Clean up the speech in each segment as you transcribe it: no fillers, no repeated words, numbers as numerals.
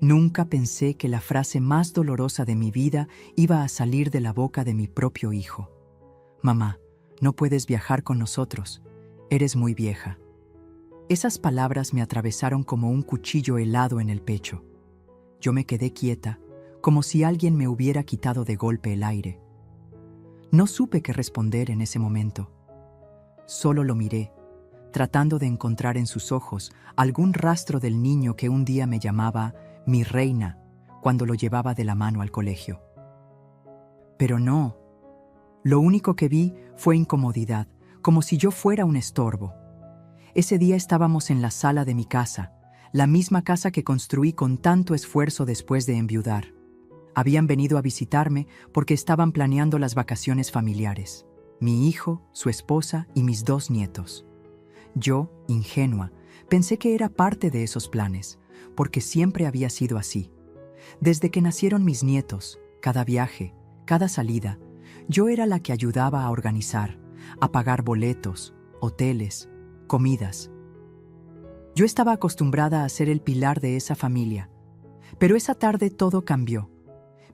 Nunca pensé que la frase más dolorosa de mi vida iba a salir de la boca de mi propio hijo. Mamá, no puedes viajar con nosotros. Eres muy vieja. Esas palabras me atravesaron como un cuchillo helado en el pecho. Yo me quedé quieta, como si alguien me hubiera quitado de golpe el aire. No supe qué responder en ese momento. Solo lo miré, tratando de encontrar en sus ojos algún rastro del niño que un día me llamaba mi reina cuando lo llevaba de la mano al colegio. Pero no. Lo único que vi fue incomodidad, como si yo fuera un estorbo. Ese día estábamos en la sala de mi casa, la misma casa que construí con tanto esfuerzo después de enviudar. Habían venido a visitarme porque estaban planeando las vacaciones familiares. Mi hijo, su esposa y mis 2 nietos. Yo, ingenua, pensé que era parte de esos planes, porque siempre había sido así. Desde que nacieron mis nietos, cada viaje, cada salida, yo era la que ayudaba a organizar, a pagar boletos, hoteles, comidas. Yo estaba acostumbrada a ser el pilar de esa familia, pero esa tarde todo cambió.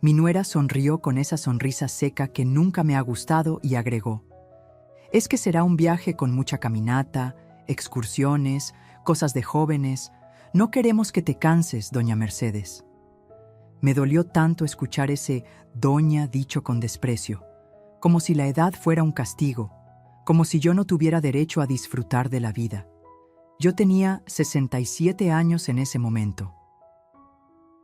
Mi nuera sonrió con esa sonrisa seca que nunca me ha gustado y agregó: «Es que será un viaje con mucha caminata, excursiones, cosas de jóvenes. No queremos que te canses, doña Mercedes». Me dolió tanto escuchar ese «doña» dicho con desprecio, como si la edad fuera un castigo, como si yo no tuviera derecho a disfrutar de la vida. Yo tenía 67 años en ese momento.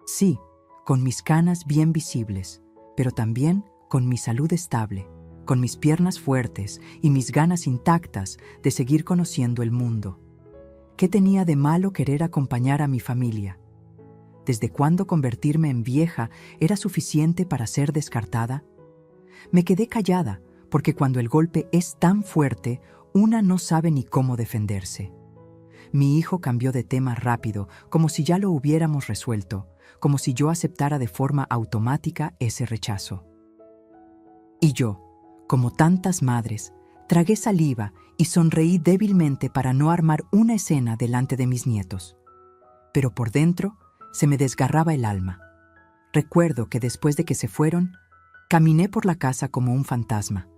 Sí, con mis canas bien visibles, pero también con mi salud estable, con mis piernas fuertes y mis ganas intactas de seguir conociendo el mundo. ¿Qué tenía de malo querer acompañar a mi familia? ¿Desde cuándo convertirme en vieja era suficiente para ser descartada? Me quedé callada, porque cuando el golpe es tan fuerte, una no sabe ni cómo defenderse. Mi hijo cambió de tema rápido, como si ya lo hubiéramos resuelto, como si yo aceptara de forma automática ese rechazo. Y yo, como tantas madres, tragué saliva y sonreí débilmente para no armar una escena delante de mis nietos. Pero por dentro se me desgarraba el alma. Recuerdo que después de que se fueron, caminé por la casa como un fantasma.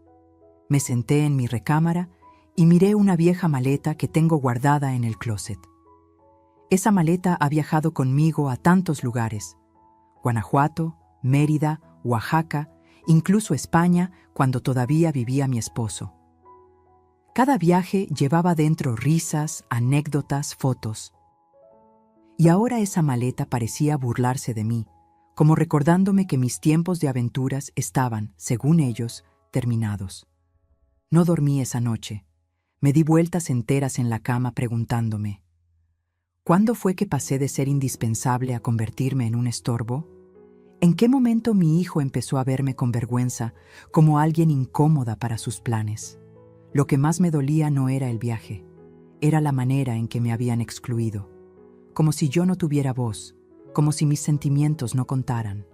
Me senté en mi recámara y miré una vieja maleta que tengo guardada en el closet. Esa maleta ha viajado conmigo a tantos lugares: Guanajuato, Mérida, Oaxaca, incluso España, cuando todavía vivía mi esposo. Cada viaje llevaba dentro risas, anécdotas, fotos. Y ahora esa maleta parecía burlarse de mí, como recordándome que mis tiempos de aventuras estaban, según ellos, terminados. No dormí esa noche. Me di vueltas enteras en la cama preguntándome: ¿cuándo fue que pasé de ser indispensable a convertirme en un estorbo? ¿En qué momento mi hijo empezó a verme con vergüenza, como alguien incómoda para sus planes? Lo que más me dolía no era el viaje, era la manera en que me habían excluido, como si yo no tuviera voz, como si mis sentimientos no contaran,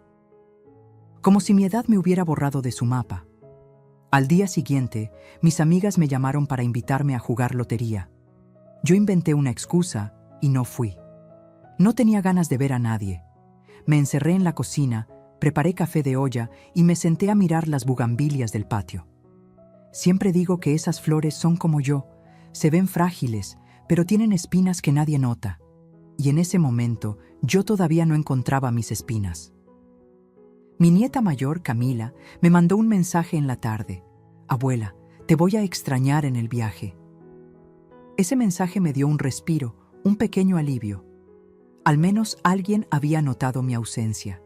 como si mi edad me hubiera borrado de su mapa. Al día siguiente, mis amigas me llamaron para invitarme a jugar lotería. Yo inventé una excusa y no fui. No tenía ganas de ver a nadie. Me encerré en la cocina, preparé café de olla y me senté a mirar las bugambilias del patio. Siempre digo que esas flores son como yo, se ven frágiles, pero tienen espinas que nadie nota. Y en ese momento, yo todavía no encontraba mis espinas. Mi nieta mayor, Camila, me mandó un mensaje en la tarde: «Abuela, te voy a extrañar en el viaje». Ese mensaje me dio un respiro, un pequeño alivio. Al menos alguien había notado mi ausencia,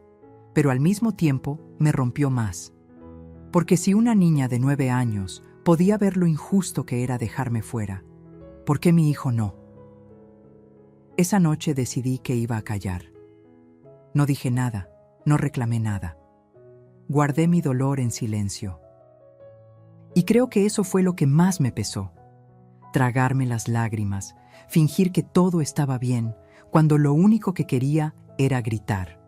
pero al mismo tiempo me rompió más. Porque si una niña de 9 años podía ver lo injusto que era dejarme fuera, ¿por qué mi hijo no? Esa noche decidí que iba a callar. No dije nada, no reclamé nada. Guardé mi dolor en silencio. Y creo que eso fue lo que más me pesó. Tragarme las lágrimas, fingir que todo estaba bien, cuando lo único que quería era gritar.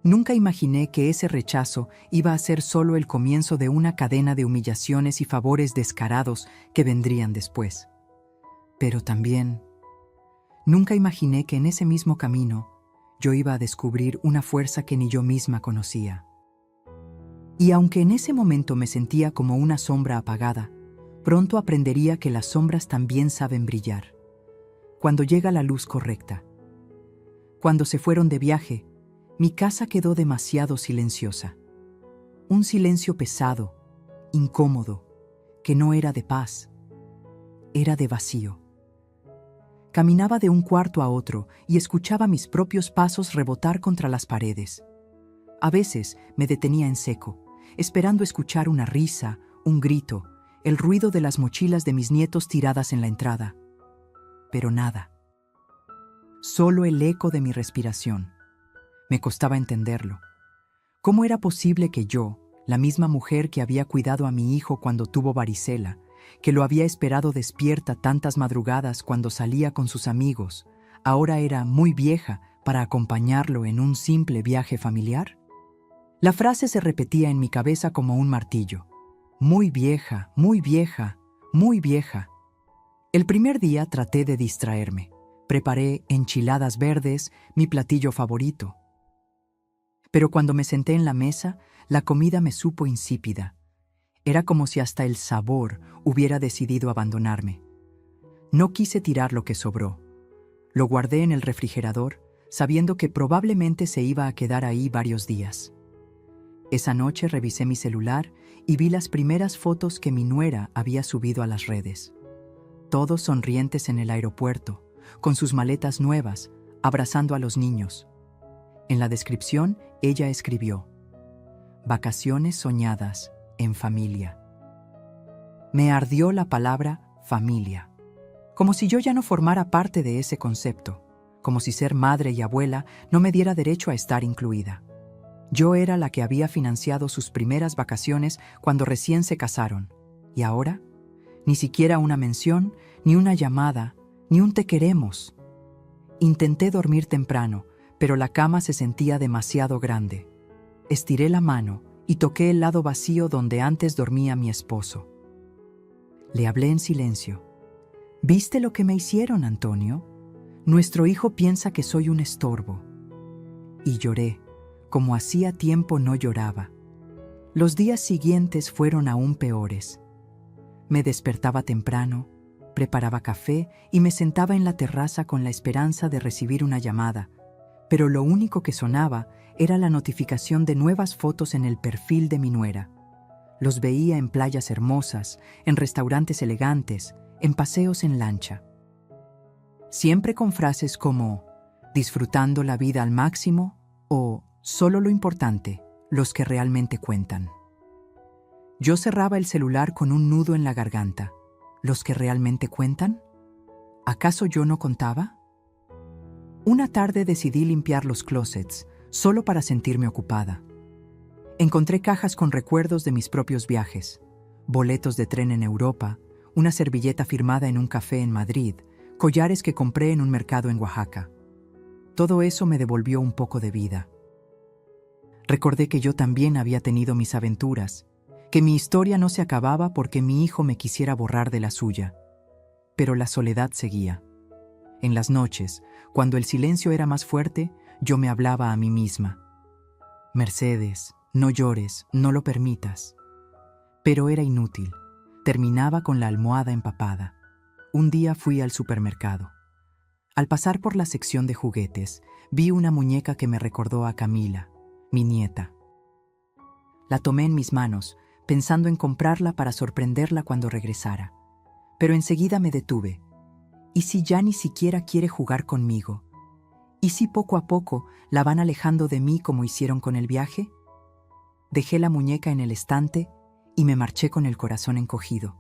Nunca imaginé que ese rechazo iba a ser solo el comienzo de una cadena de humillaciones y favores descarados que vendrían después. Pero también, nunca imaginé que en ese mismo camino yo iba a descubrir una fuerza que ni yo misma conocía. Y aunque en ese momento me sentía como una sombra apagada, pronto aprendería que las sombras también saben brillar. Cuando llega la luz correcta. Cuando se fueron de viaje, mi casa quedó demasiado silenciosa. Un silencio pesado, incómodo, que no era de paz, era de vacío. Caminaba de un cuarto a otro y escuchaba mis propios pasos rebotar contra las paredes. A veces me detenía en seco, esperando escuchar una risa, un grito, el ruido de las mochilas de mis nietos tiradas en la entrada. Pero nada. Solo el eco de mi respiración. Me costaba entenderlo. ¿Cómo era posible que yo, la misma mujer que había cuidado a mi hijo cuando tuvo varicela, que lo había esperado despierta tantas madrugadas cuando salía con sus amigos, ahora era muy vieja para acompañarlo en un simple viaje familiar? La frase se repetía en mi cabeza como un martillo. Muy vieja, muy vieja, muy vieja. El primer día traté de distraerme. Preparé enchiladas verdes, mi platillo favorito. Pero cuando me senté en la mesa, la comida me supo insípida. Era como si hasta el sabor hubiera decidido abandonarme. No quise tirar lo que sobró. Lo guardé en el refrigerador, sabiendo que probablemente se iba a quedar ahí varios días. Esa noche revisé mi celular y vi las primeras fotos que mi nuera había subido a las redes. Todos sonrientes en el aeropuerto, con sus maletas nuevas, abrazando a los niños. En la descripción, ella escribió: vacaciones soñadas en familia. Me ardió la palabra familia, como si yo ya no formara parte de ese concepto, como si ser madre y abuela no me diera derecho a estar incluida. Yo era la que había financiado sus primeras vacaciones cuando recién se casaron, y ahora, ni siquiera una mención, ni una llamada, ni un te queremos. Intenté dormir temprano, pero la cama se sentía demasiado grande. Estiré la mano y toqué el lado vacío donde antes dormía mi esposo. Le hablé en silencio. ¿Viste lo que me hicieron, Antonio? Nuestro hijo piensa que soy un estorbo. Y lloré, como hacía tiempo no lloraba. Los días siguientes fueron aún peores. Me despertaba temprano, preparaba café y me sentaba en la terraza con la esperanza de recibir una llamada, pero lo único que sonaba era la notificación de nuevas fotos en el perfil de mi nuera. Los veía en playas hermosas, en restaurantes elegantes, en paseos en lancha. Siempre con frases como «disfrutando la vida al máximo» o «solo lo importante, los que realmente cuentan». Yo cerraba el celular con un nudo en la garganta. ¿Los que realmente cuentan? ¿Acaso yo no contaba? Una tarde decidí limpiar los closets, solo para sentirme ocupada. Encontré cajas con recuerdos de mis propios viajes, boletos de tren en Europa, una servilleta firmada en un café en Madrid, collares que compré en un mercado en Oaxaca. Todo eso me devolvió un poco de vida. Recordé que yo también había tenido mis aventuras, que mi historia no se acababa porque mi hijo me quisiera borrar de la suya. Pero la soledad seguía. En las noches, cuando el silencio era más fuerte, yo me hablaba a mí misma. Mercedes, no llores, no lo permitas. Pero era inútil. Terminaba con la almohada empapada. Un día fui al supermercado. Al pasar por la sección de juguetes, vi una muñeca que me recordó a Camila, mi nieta. La tomé en mis manos, pensando en comprarla para sorprenderla cuando regresara. Pero enseguida me detuve. ¿Y si ya ni siquiera quiere jugar conmigo? ¿Y si poco a poco la van alejando de mí como hicieron con el viaje? Dejé la muñeca en el estante y me marché con el corazón encogido.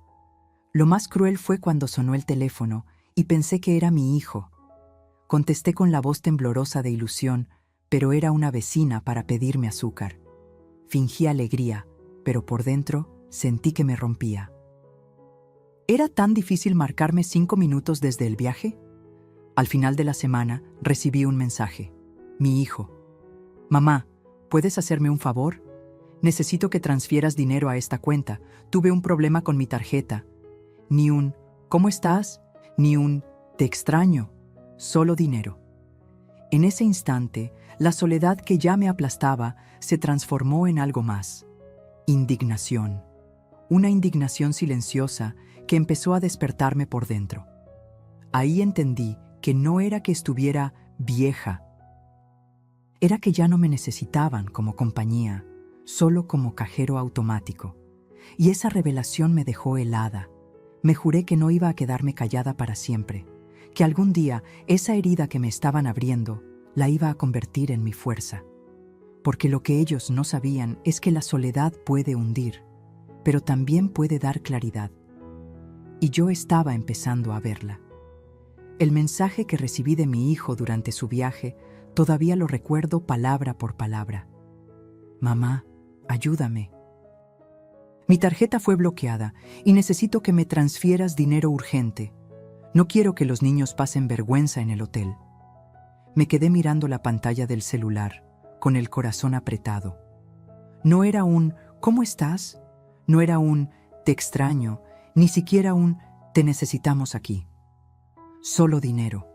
Lo más cruel fue cuando sonó el teléfono y pensé que era mi hijo. Contesté con la voz temblorosa de ilusión, pero era una vecina para pedirme azúcar. Fingí alegría, pero por dentro sentí que me rompía. ¿Era tan difícil marcarme 5 minutos desde el viaje? Al final de la semana recibí un mensaje. Mi hijo. Mamá, ¿puedes hacerme un favor? Necesito que transfieras dinero a esta cuenta. Tuve un problema con mi tarjeta. Ni un ¿cómo estás? Ni un te extraño. Solo dinero. En ese instante, la soledad que ya me aplastaba se transformó en algo más: indignación. Una indignación silenciosa que empezó a despertarme por dentro. Ahí entendí que no era que estuviera vieja, era que ya no me necesitaban como compañía, solo como cajero automático. Y esa revelación me dejó helada. Me juré que no iba a quedarme callada para siempre, que algún día esa herida que me estaban abriendo la iba a convertir en mi fuerza. Porque lo que ellos no sabían es que la soledad puede hundir, pero también puede dar claridad. Y yo estaba empezando a verla. El mensaje que recibí de mi hijo durante su viaje todavía lo recuerdo palabra por palabra. Mamá, ayúdame. Mi tarjeta fue bloqueada y necesito que me transfieras dinero urgente. No quiero que los niños pasen vergüenza en el hotel. Me quedé mirando la pantalla del celular, con el corazón apretado. No era un ¿cómo estás? No era un te extraño, ni siquiera un te necesitamos aquí. Solo dinero.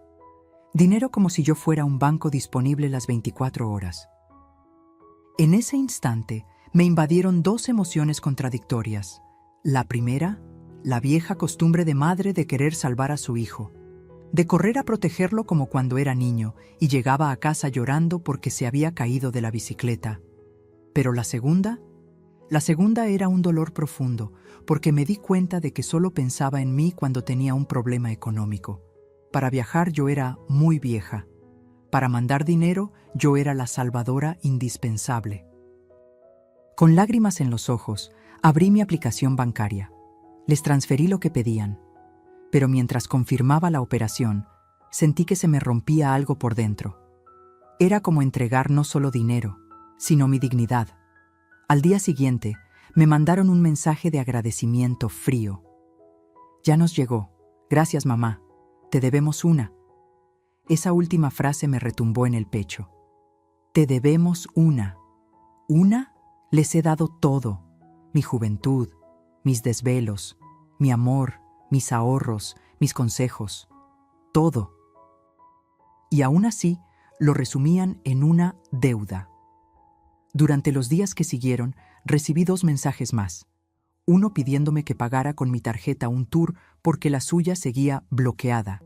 Dinero como si yo fuera un banco disponible las 24 horas. En ese instante me invadieron dos emociones contradictorias. La primera, la vieja costumbre de madre de querer salvar a su hijo, de correr a protegerlo como cuando era niño y llegaba a casa llorando porque se había caído de la bicicleta. Pero la segunda era un dolor profundo, porque me di cuenta de que solo pensaba en mí cuando tenía un problema económico. Para viajar yo era muy vieja. Para mandar dinero yo era la salvadora indispensable. Con lágrimas en los ojos, abrí mi aplicación bancaria. Les transferí lo que pedían. Pero mientras confirmaba la operación, sentí que se me rompía algo por dentro. Era como entregar no solo dinero, sino mi dignidad. Al día siguiente, me mandaron un mensaje de agradecimiento frío. Ya nos llegó. Gracias, mamá. Te debemos una. Esa última frase me retumbó en el pecho. Te debemos una. ¿Una? Les he dado todo. Mi juventud, mis desvelos, mi amor, mis ahorros, mis consejos. Todo. Y aún así, lo resumían en una deuda. Durante los días que siguieron, recibí dos mensajes más. Uno pidiéndome que pagara con mi tarjeta un tour porque la suya seguía bloqueada,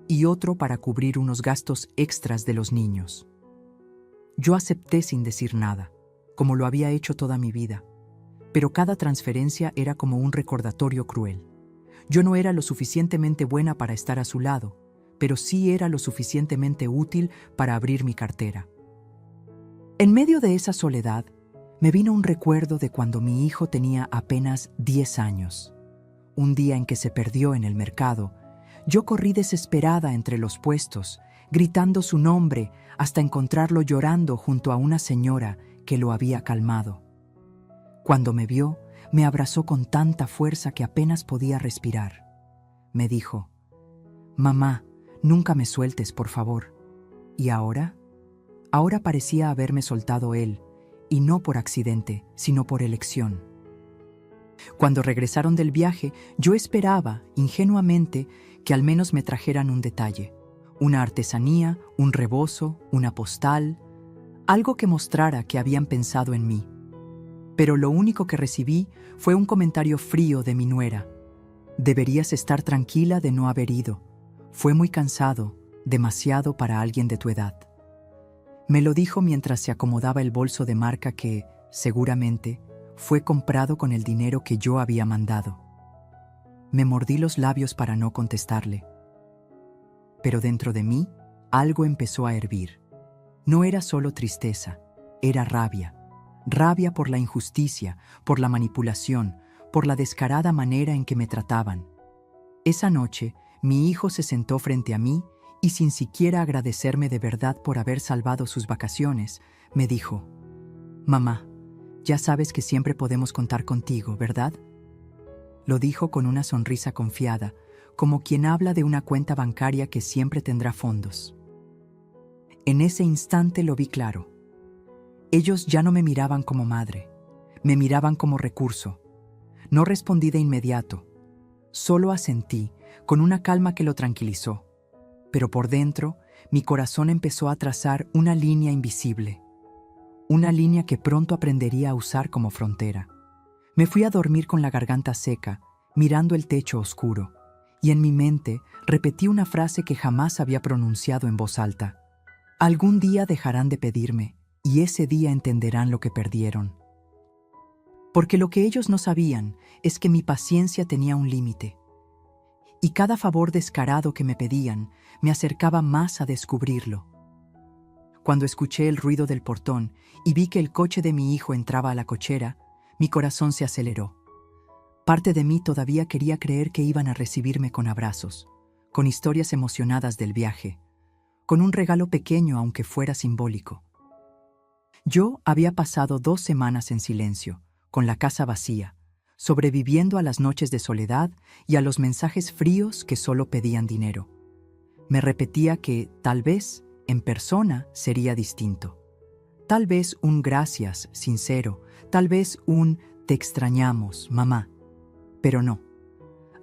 y otro para cubrir unos gastos extras de los niños. Yo acepté sin decir nada, como lo había hecho toda mi vida, pero cada transferencia era como un recordatorio cruel. Yo no era lo suficientemente buena para estar a su lado, pero sí era lo suficientemente útil para abrir mi cartera. En medio de esa soledad, me vino un recuerdo de cuando mi hijo tenía apenas 10 años. Un día en que se perdió en el mercado, yo corrí desesperada entre los puestos, gritando su nombre hasta encontrarlo llorando junto a una señora que lo había calmado. Cuando me vio, me abrazó con tanta fuerza que apenas podía respirar. Me dijo: «Mamá, nunca me sueltes, por favor». ¿Y ahora? Ahora parecía haberme soltado él, y no por accidente, sino por elección. Cuando regresaron del viaje, yo esperaba, ingenuamente, que al menos me trajeran un detalle, una artesanía, un rebozo, una postal, algo que mostrara que habían pensado en mí. Pero lo único que recibí fue un comentario frío de mi nuera. «Deberías estar tranquila de no haber ido. Fue muy cansado, demasiado para alguien de tu edad». Me lo dijo mientras se acomodaba el bolso de marca que, seguramente, fue comprado con el dinero que yo había mandado. Me mordí los labios para no contestarle. Pero dentro de mí, algo empezó a hervir. No era solo tristeza, era rabia. Rabia por la injusticia, por la manipulación, por la descarada manera en que me trataban. Esa noche, mi hijo se sentó frente a mí y sin siquiera agradecerme de verdad por haber salvado sus vacaciones, me dijo: «Mamá, ya sabes que siempre podemos contar contigo, ¿verdad?». Lo dijo con una sonrisa confiada, como quien habla de una cuenta bancaria que siempre tendrá fondos. En ese instante lo vi claro. Ellos ya no me miraban como madre, me miraban como recurso. No respondí de inmediato, solo asentí, con una calma que lo tranquilizó. Pero por dentro, mi corazón empezó a trazar una línea invisible, una línea que pronto aprendería a usar como frontera. Me fui a dormir con la garganta seca, mirando el techo oscuro, y en mi mente repetí una frase que jamás había pronunciado en voz alta. Algún día dejarán de pedirme, y ese día entenderán lo que perdieron. Porque lo que ellos no sabían es que mi paciencia tenía un límite, y cada favor descarado que me pedían me acercaba más a descubrirlo. Cuando escuché el ruido del portón y vi que el coche de mi hijo entraba a la cochera, mi corazón se aceleró. Parte de mí todavía quería creer que iban a recibirme con abrazos, con historias emocionadas del viaje, con un regalo pequeño aunque fuera simbólico. Yo había pasado 2 semanas en silencio, con la casa vacía, sobreviviendo a las noches de soledad y a los mensajes fríos que solo pedían dinero. Me repetía que, tal vez, en persona sería distinto. Tal vez un gracias sincero, tal vez un te extrañamos, mamá. Pero no.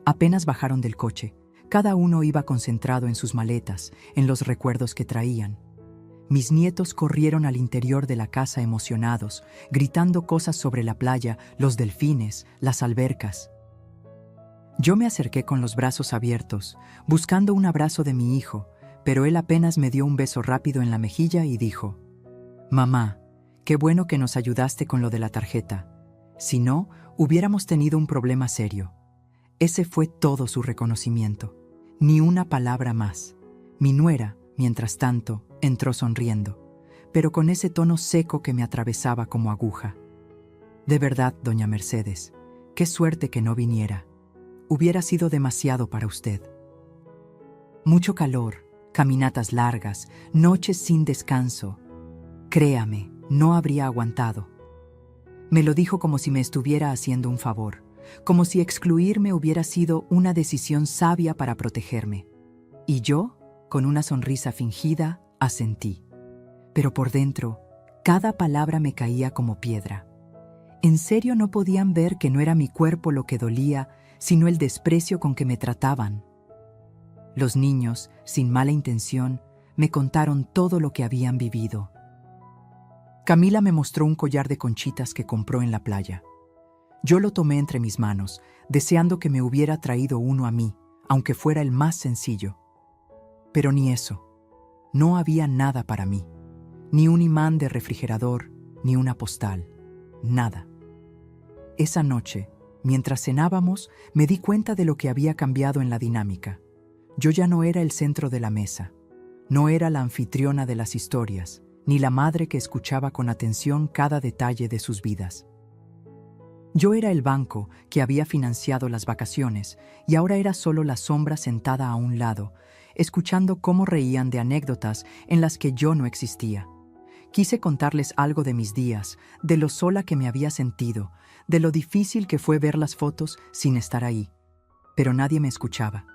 Apenas bajaron del coche, cada uno iba concentrado en sus maletas, en los recuerdos que traían. Mis nietos corrieron al interior de la casa emocionados, gritando cosas sobre la playa, los delfines, las albercas. Yo me acerqué con los brazos abiertos, buscando un abrazo de mi hijo, pero él apenas me dio un beso rápido en la mejilla y dijo: «Mamá, qué bueno que nos ayudaste con lo de la tarjeta. Si no, hubiéramos tenido un problema serio». Ese fue todo su reconocimiento. Ni una palabra más. Mi nuera, mientras tanto, entró sonriendo, pero con ese tono seco que me atravesaba como aguja. «De verdad, doña Mercedes, qué suerte que no viniera. Hubiera sido demasiado para usted». Mucho calor, caminatas largas, noches sin descanso. Créame, no habría aguantado. Me lo dijo como si me estuviera haciendo un favor, como si excluirme hubiera sido una decisión sabia para protegerme. Y yo, con una sonrisa fingida, asentí. Pero por dentro, cada palabra me caía como piedra. ¿En serio no podían ver que no era mi cuerpo lo que dolía, sino el desprecio con que me trataban? Los niños, sin mala intención, me contaron todo lo que habían vivido. Camila me mostró un collar de conchitas que compró en la playa. Yo lo tomé entre mis manos, deseando que me hubiera traído uno a mí, aunque fuera el más sencillo. Pero ni eso. No había nada para mí. Ni un imán de refrigerador, ni una postal. Nada. Esa noche, mientras cenábamos, me di cuenta de lo que había cambiado en la dinámica. Yo ya no era el centro de la mesa. No era la anfitriona de las historias, ni la madre que escuchaba con atención cada detalle de sus vidas. Yo era el banco que había financiado las vacaciones y ahora era solo la sombra sentada a un lado, escuchando cómo reían de anécdotas en las que yo no existía. Quise contarles algo de mis días, de lo sola que me había sentido, de lo difícil que fue ver las fotos sin estar ahí. Pero nadie me escuchaba.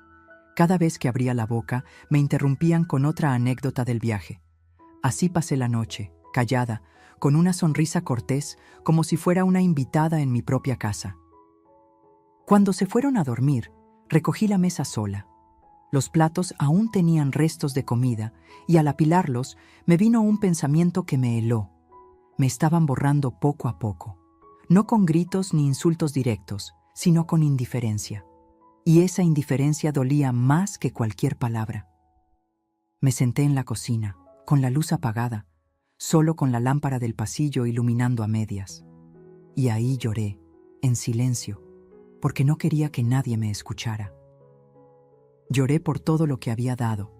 Cada vez que abría la boca, me interrumpían con otra anécdota del viaje. Así pasé la noche, callada, con una sonrisa cortés, como si fuera una invitada en mi propia casa. Cuando se fueron a dormir, recogí la mesa sola. Los platos aún tenían restos de comida y al apilarlos me vino un pensamiento que me heló. Me estaban borrando poco a poco, no con gritos ni insultos directos, sino con indiferencia. Y esa indiferencia dolía más que cualquier palabra. Me senté en la cocina, con la luz apagada, solo con la lámpara del pasillo iluminando a medias. Y ahí lloré, en silencio, porque no quería que nadie me escuchara. Lloré por todo lo que había dado,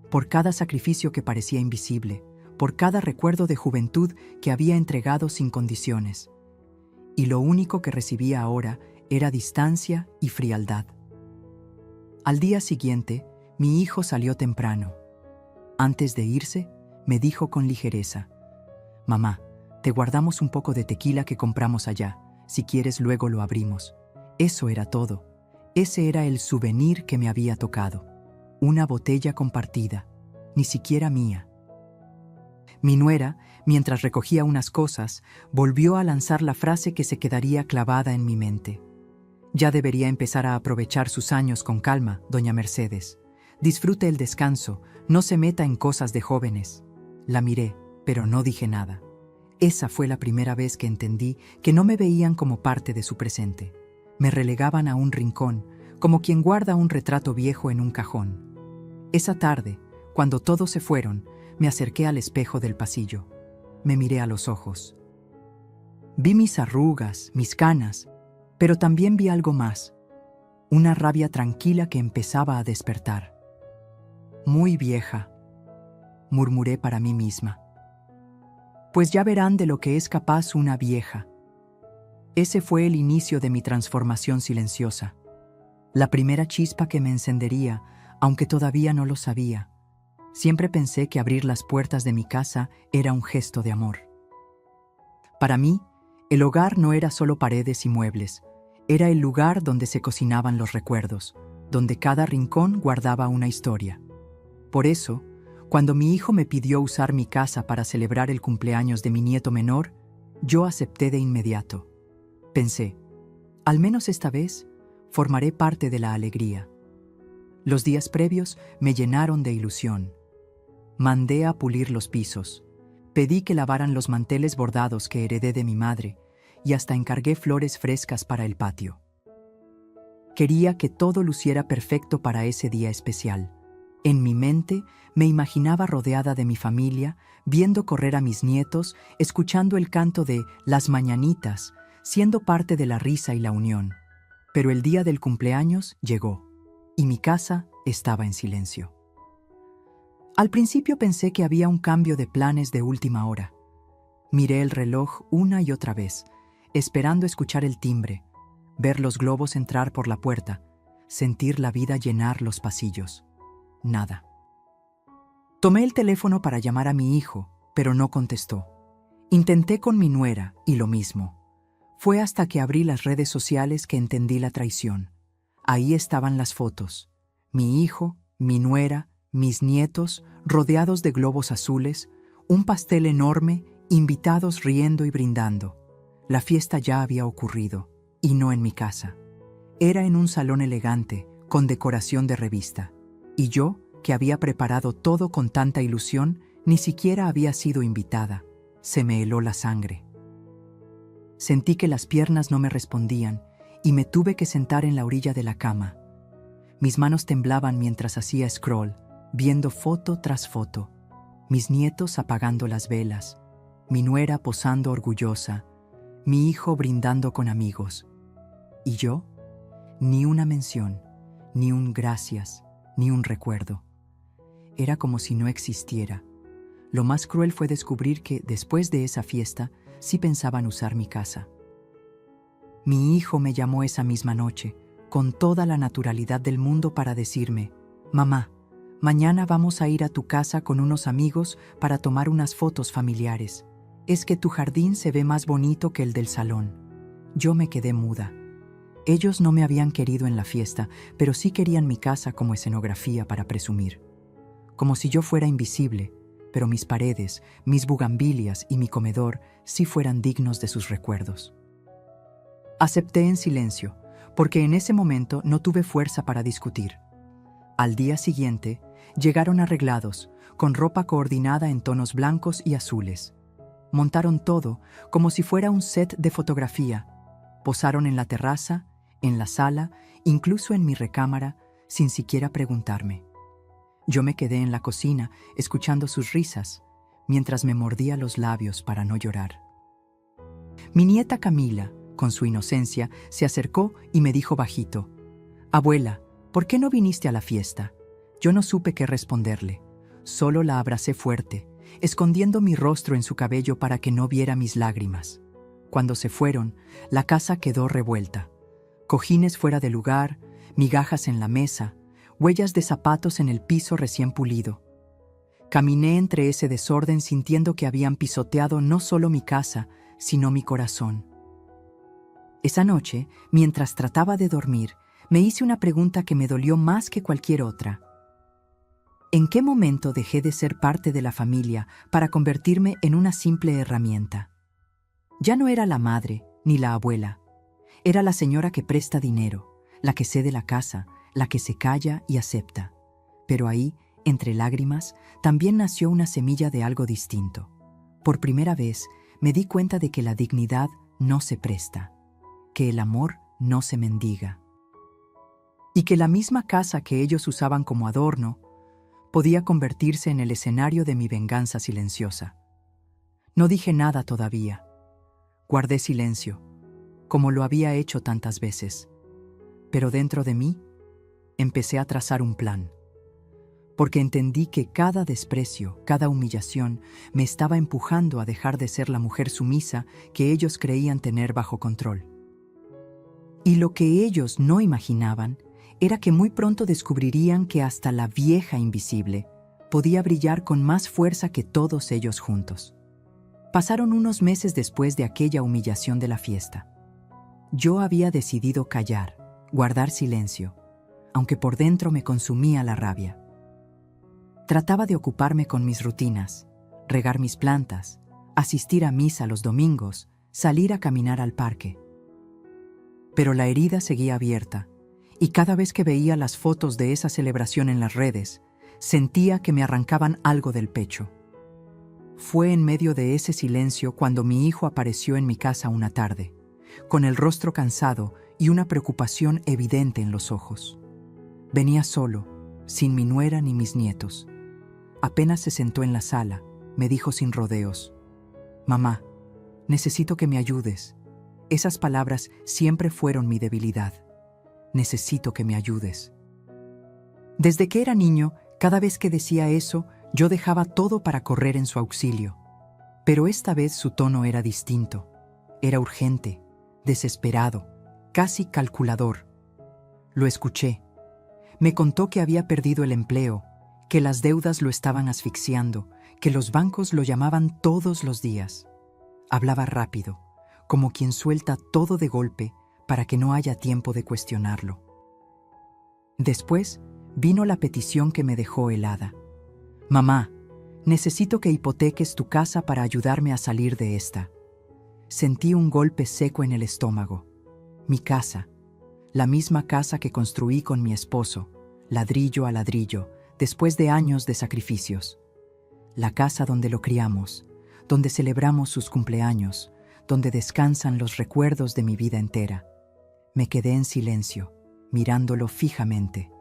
por cada sacrificio que parecía invisible, por cada recuerdo de juventud que había entregado sin condiciones. Y lo único que recibía ahora era distancia y frialdad. Al día siguiente, mi hijo salió temprano. Antes de irse, me dijo con ligereza: «Mamá, te guardamos un poco de tequila que compramos allá. Si quieres, luego lo abrimos». Eso era todo. Ese era el souvenir que me había tocado. Una botella compartida, ni siquiera mía. Mi nuera, mientras recogía unas cosas, volvió a lanzar la frase que se quedaría clavada en mi mente. «Ya debería empezar a aprovechar sus años con calma, doña Mercedes. Disfrute el descanso, no se meta en cosas de jóvenes. La miré, pero no dije nada. Esa fue la primera vez que entendí que no me veían como parte de su presente. Me relegaban a un rincón, como quien guarda un retrato viejo en un cajón. Esa tarde, cuando todos se fueron, me acerqué al espejo del pasillo. Me miré a los ojos. Vi mis arrugas, mis canas, pero también vi algo más. Una rabia tranquila que empezaba a despertar. Muy vieja, murmuré para mí misma. Pues ya verán de lo que es capaz una vieja. Ese fue el inicio de mi transformación silenciosa. La primera chispa que me encendería, aunque todavía no lo sabía. Siempre pensé que abrir las puertas de mi casa era un gesto de amor. Para mí, el hogar no era solo paredes y muebles, era el lugar donde se cocinaban los recuerdos, donde cada rincón guardaba una historia. Por eso, cuando mi hijo me pidió usar mi casa para celebrar el cumpleaños de mi nieto menor, yo acepté de inmediato. Pensé, al menos esta vez, formaré parte de la alegría. Los días previos me llenaron de ilusión. Mandé a pulir los pisos, pedí que lavaran los manteles bordados que heredé de mi madre y hasta encargué flores frescas para el patio. Quería que todo luciera perfecto para ese día especial. En mi mente me imaginaba rodeada de mi familia, viendo correr a mis nietos, escuchando el canto de las mañanitas, siendo parte de la risa y la unión. Pero el día del cumpleaños llegó, y mi casa estaba en silencio. Al principio pensé que había un cambio de planes de última hora. Miré el reloj una y otra vez, esperando escuchar el timbre, ver los globos entrar por la puerta, sentir la vida llenar los pasillos. Nada. Tomé el teléfono para llamar a mi hijo, pero no contestó. Intenté con mi nuera y lo mismo. Fue hasta que abrí las redes sociales que entendí la traición. Ahí estaban las fotos. Mi hijo, mi nuera, mis nietos, rodeados de globos azules, un pastel enorme, invitados riendo y brindando. La fiesta ya había ocurrido, y no en mi casa. Era en un salón elegante, con decoración de revista. Y yo, que había preparado todo con tanta ilusión, ni siquiera había sido invitada. Se me heló la sangre. Sentí que las piernas no me respondían y me tuve que sentar en la orilla de la cama. Mis manos temblaban mientras hacía scroll, viendo foto tras foto. Mis nietos apagando las velas, mi nuera posando orgullosa, mi hijo brindando con amigos. ¿Y yo? Ni una mención, ni un gracias, ni un recuerdo. Era como si no existiera. Lo más cruel fue descubrir que, después de esa fiesta, sí pensaban usar mi casa. Mi hijo me llamó esa misma noche, con toda la naturalidad del mundo para decirme, «Mamá, mañana vamos a ir a tu casa con unos amigos para tomar unas fotos familiares. Es que tu jardín se ve más bonito que el del salón». Yo me quedé muda. Ellos no me habían querido en la fiesta, pero sí querían mi casa como escenografía para presumir. Como si yo fuera invisible, pero mis paredes, mis bugambilias y mi comedor sí fueran dignos de sus recuerdos. Acepté en silencio, porque en ese momento no tuve fuerza para discutir. Al día siguiente, llegaron arreglados, con ropa coordinada en tonos blancos y azules. Montaron todo como si fuera un set de fotografía. Posaron en la terraza, en la sala, incluso en mi recámara, sin siquiera preguntarme. Yo me quedé en la cocina, escuchando sus risas, mientras me mordía los labios para no llorar. Mi nieta Camila, con su inocencia, se acercó y me dijo bajito, «Abuela, ¿por qué no viniste a la fiesta?». Yo no supe qué responderle. Solo la abracé fuerte, escondiendo mi rostro en su cabello para que no viera mis lágrimas. Cuando se fueron, la casa quedó revuelta. Cojines fuera de lugar, migajas en la mesa, huellas de zapatos en el piso recién pulido. Caminé entre ese desorden sintiendo que habían pisoteado no solo mi casa, sino mi corazón. Esa noche, mientras trataba de dormir, me hice una pregunta que me dolió más que cualquier otra. ¿En qué momento dejé de ser parte de la familia para convertirme en una simple herramienta? Ya no era la madre ni la abuela. Era la señora que presta dinero, la que cede la casa, la que se calla y acepta. Pero ahí, entre lágrimas, también nació una semilla de algo distinto. Por primera vez, me di cuenta de que la dignidad no se presta, que el amor no se mendiga, y que la misma casa que ellos usaban como adorno podía convertirse en el escenario de mi venganza silenciosa. No dije nada todavía. Guardé silencio, como lo había hecho tantas veces. Pero dentro de mí, empecé a trazar un plan. Porque entendí que cada desprecio, cada humillación, me estaba empujando a dejar de ser la mujer sumisa que ellos creían tener bajo control. Y lo que ellos no imaginaban era que muy pronto descubrirían que hasta la vieja invisible podía brillar con más fuerza que todos ellos juntos. Pasaron unos meses después de aquella humillación de la fiesta. Yo había decidido callar, guardar silencio, aunque por dentro me consumía la rabia. Trataba de ocuparme con mis rutinas, regar mis plantas, asistir a misa los domingos, salir a caminar al parque. Pero la herida seguía abierta, y cada vez que veía las fotos de esa celebración en las redes, sentía que me arrancaban algo del pecho. Fue en medio de ese silencio cuando mi hijo apareció en mi casa una tarde, con el rostro cansado y una preocupación evidente en los ojos. Venía solo, sin mi nuera ni mis nietos. Apenas se sentó en la sala, me dijo sin rodeos: «Mamá, necesito que me ayudes». Esas palabras siempre fueron mi debilidad. Necesito que me ayudes. Desde que era niño, cada vez que decía eso, yo dejaba todo para correr en su auxilio. Pero esta vez su tono era distinto. Era urgente, desesperado, casi calculador. Lo escuché. Me contó que había perdido el empleo, que las deudas lo estaban asfixiando, que los bancos lo llamaban todos los días. Hablaba rápido, como quien suelta todo de golpe para que no haya tiempo de cuestionarlo. Después vino la petición que me dejó helada. «Mamá, necesito que hipoteques tu casa para ayudarme a salir de esta». Sentí un golpe seco en el estómago. Mi casa, la misma casa que construí con mi esposo, ladrillo a ladrillo, después de años de sacrificios. La casa donde lo criamos, donde celebramos sus cumpleaños, donde descansan los recuerdos de mi vida entera. Me quedé en silencio, mirándolo fijamente.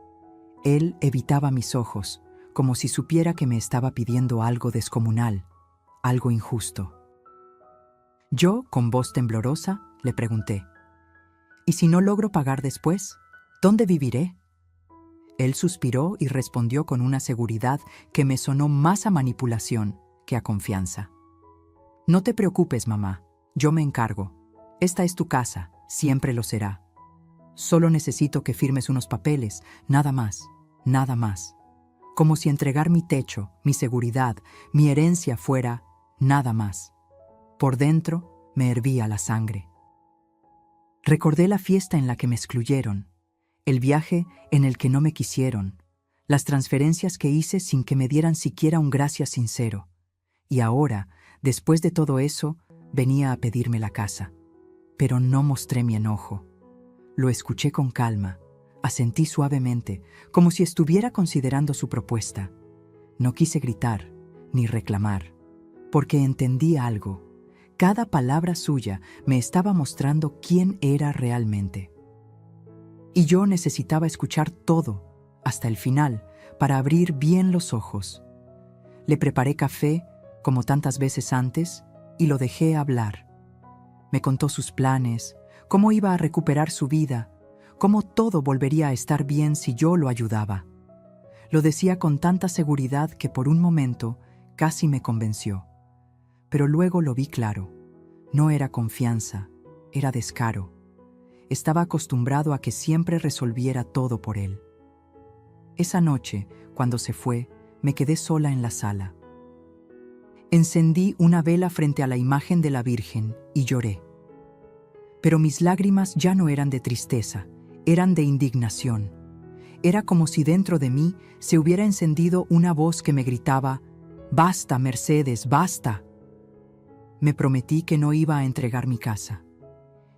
Él evitaba mis ojos, como si supiera que me estaba pidiendo algo descomunal, algo injusto. Yo, con voz temblorosa, le pregunté: «¿Y si no logro pagar después? ¿Dónde viviré?». Él suspiró y respondió con una seguridad que me sonó más a manipulación que a confianza. «No te preocupes, mamá, yo me encargo. Esta es tu casa, siempre lo será. Solo necesito que firmes unos papeles, nada más, nada más». Como si entregar mi techo, mi seguridad, mi herencia fuera nada más. Por dentro me hervía la sangre. Recordé la fiesta en la que me excluyeron, el viaje en el que no me quisieron, las transferencias que hice sin que me dieran siquiera un gracias sincero. Y ahora, después de todo eso, venía a pedirme la casa. Pero no mostré mi enojo. Lo escuché con calma, asentí suavemente, como si estuviera considerando su propuesta. No quise gritar, ni reclamar, porque entendí algo. Cada palabra suya me estaba mostrando quién era realmente. Y yo necesitaba escuchar todo, hasta el final, para abrir bien los ojos. Le preparé café, como tantas veces antes, y lo dejé hablar. Me contó sus planes, cómo iba a recuperar su vida, cómo todo volvería a estar bien si yo lo ayudaba. Lo decía con tanta seguridad que por un momento casi me convenció. Pero luego lo vi claro. No era confianza, era descaro. Estaba acostumbrado a que siempre resolviera todo por él. Esa noche, cuando se fue, me quedé sola en la sala. Encendí una vela frente a la imagen de la Virgen y lloré. Pero mis lágrimas ya no eran de tristeza, eran de indignación. Era como si dentro de mí se hubiera encendido una voz que me gritaba: «¡Basta, Mercedes, basta!». Me prometí que no iba a entregar mi casa,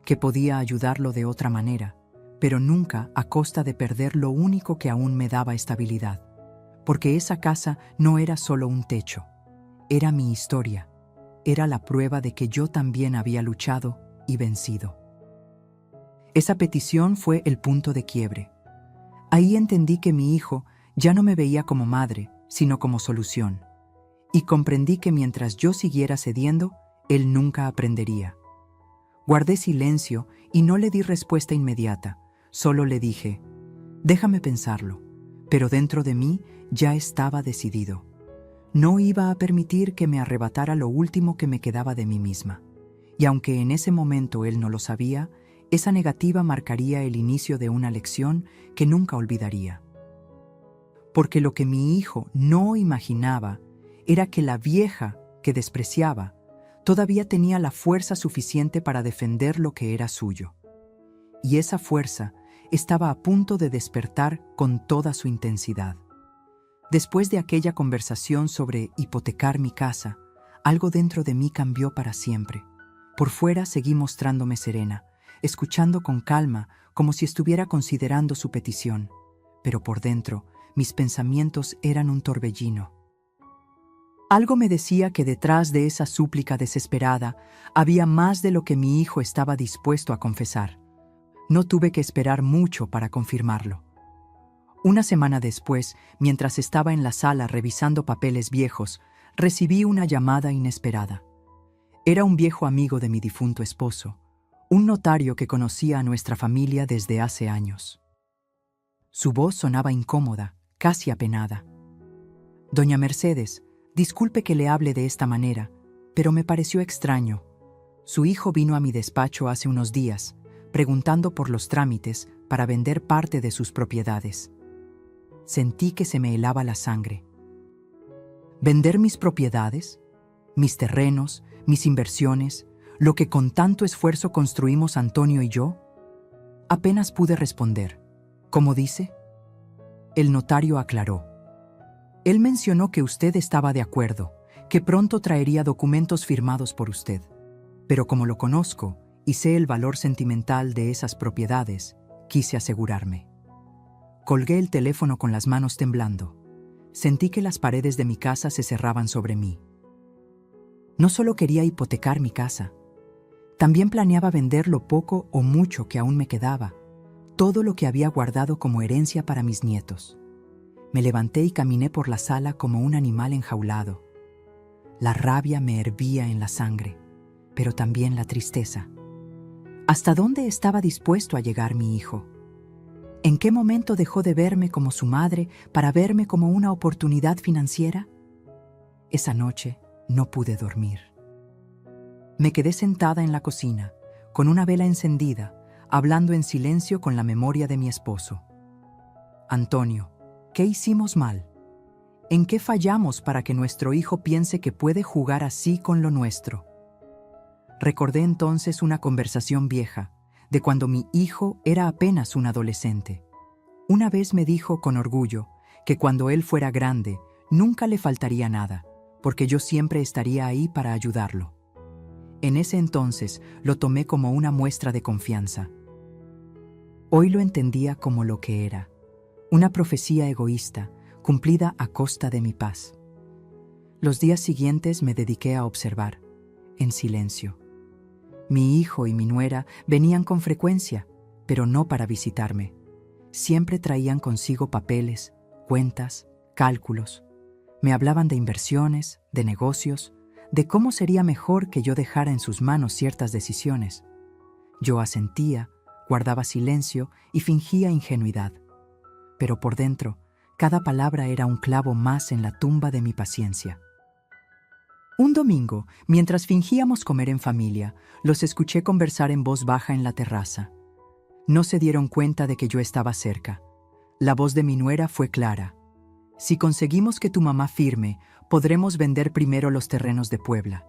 que podía ayudarlo de otra manera, pero nunca a costa de perder lo único que aún me daba estabilidad. porque esa casa no era solo un techo, era mi historia, era la prueba de que yo también había luchado y vencido. Esa petición fue el punto de quiebre. Ahí entendí que mi hijo ya no me veía como madre, sino como solución, y comprendí que mientras yo siguiera cediendo, él nunca aprendería. Guardé silencio y no le di respuesta inmediata, solo le dije, déjame pensarlo, pero dentro de mí ya estaba decidido. No iba a permitir que me arrebatara lo último que me quedaba de mí misma. Y aunque en ese momento él no lo sabía, esa negativa marcaría el inicio de una lección que nunca olvidaría. Porque lo que mi hijo no imaginaba era que la vieja que despreciaba todavía tenía la fuerza suficiente para defender lo que era suyo. Y esa fuerza estaba a punto de despertar con toda su intensidad. Después de aquella conversación sobre hipotecar mi casa, algo dentro de mí cambió para siempre. Por fuera seguí mostrándome serena, escuchando con calma como si estuviera considerando su petición, pero por dentro mis pensamientos eran un torbellino. Algo me decía que detrás de esa súplica desesperada había más de lo que mi hijo estaba dispuesto a confesar. No tuve que esperar mucho para confirmarlo. Una semana después, mientras estaba en la sala revisando papeles viejos, recibí una llamada inesperada. Era un viejo amigo de mi difunto esposo, un notario que conocía a nuestra familia desde hace años. Su voz sonaba incómoda, casi apenada. Doña Mercedes, disculpe que le hable de esta manera, pero me pareció extraño. Su hijo vino a mi despacho hace unos días, preguntando por los trámites para vender parte de sus propiedades. Sentí que se me helaba la sangre. ¿Vender mis propiedades? ¿Mis terrenos? ¿Mis inversiones? ¿Lo que con tanto esfuerzo construimos Antonio y yo? Apenas pude responder. ¿Cómo dice? El notario aclaró. Él mencionó que usted estaba de acuerdo, que pronto traería documentos firmados por usted. Pero como lo conozco y sé el valor sentimental de esas propiedades, quise asegurarme. Colgué el teléfono con las manos temblando. Sentí que las paredes de mi casa se cerraban sobre mí. No solo quería hipotecar mi casa, también planeaba vender lo poco o mucho que aún me quedaba, todo lo que había guardado como herencia para mis nietos. Me levanté y caminé por la sala como un animal enjaulado. La rabia me hervía en la sangre, pero también la tristeza. ¿Hasta dónde estaba dispuesto a llegar mi hijo? ¿En qué momento dejó de verme como su madre para verme como una oportunidad financiera? Esa noche no pude dormir. Me quedé sentada en la cocina, con una vela encendida, hablando en silencio con la memoria de mi esposo. Antonio, ¿qué hicimos mal? ¿En qué fallamos para que nuestro hijo piense que puede jugar así con lo nuestro? Recordé entonces una conversación vieja, de cuando mi hijo era apenas un adolescente. Una vez me dijo con orgullo que cuando él fuera grande nunca le faltaría nada, porque yo siempre estaría ahí para ayudarlo. En ese entonces lo tomé como una muestra de confianza. Hoy lo entendía como lo que era, una profecía egoísta, cumplida a costa de mi paz. Los días siguientes me dediqué a observar, en silencio. Mi hijo y mi nuera venían con frecuencia, pero no para visitarme. Siempre traían consigo papeles, cuentas, cálculos. Me hablaban de inversiones, de negocios, de cómo sería mejor que yo dejara en sus manos ciertas decisiones. Yo asentía, guardaba silencio y fingía ingenuidad. Pero por dentro, cada palabra era un clavo más en la tumba de mi paciencia. Un domingo, mientras fingíamos comer en familia, los escuché conversar en voz baja en la terraza. No se dieron cuenta de que yo estaba cerca. La voz de mi nuera fue clara. Si conseguimos que tu mamá firme, podremos vender primero los terrenos de Puebla.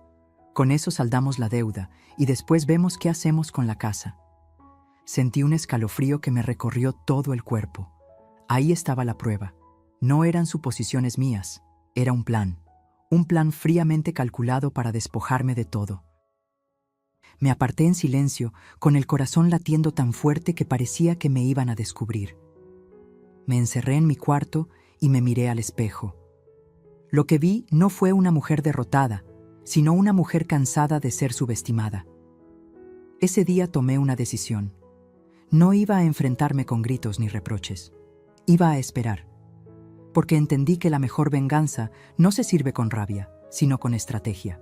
Con eso saldamos la deuda y después vemos qué hacemos con la casa. Sentí un escalofrío que me recorrió todo el cuerpo. Ahí estaba la prueba. No eran suposiciones mías, era un plan fríamente calculado para despojarme de todo. Me aparté en silencio, con el corazón latiendo tan fuerte que parecía que me iban a descubrir. Me encerré en mi cuarto y me miré al espejo. Lo que vi no fue una mujer derrotada, sino una mujer cansada de ser subestimada. Ese día tomé una decisión. No iba a enfrentarme con gritos ni reproches. Iba a esperar, porque entendí que la mejor venganza no se sirve con rabia, sino con estrategia.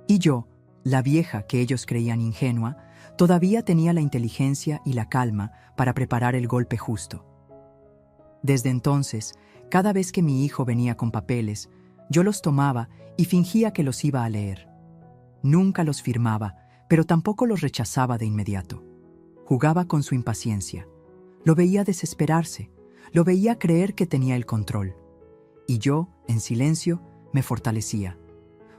Y yo, la vieja que ellos creían ingenua, todavía tenía la inteligencia y la calma para preparar el golpe justo. Desde entonces, cada vez que mi hijo venía con papeles, yo los tomaba y fingía que los iba a leer. Nunca los firmaba, pero tampoco los rechazaba de inmediato. Jugaba con su impaciencia. Lo veía desesperarse, lo veía creer que tenía el control. Y yo, en silencio, me fortalecía,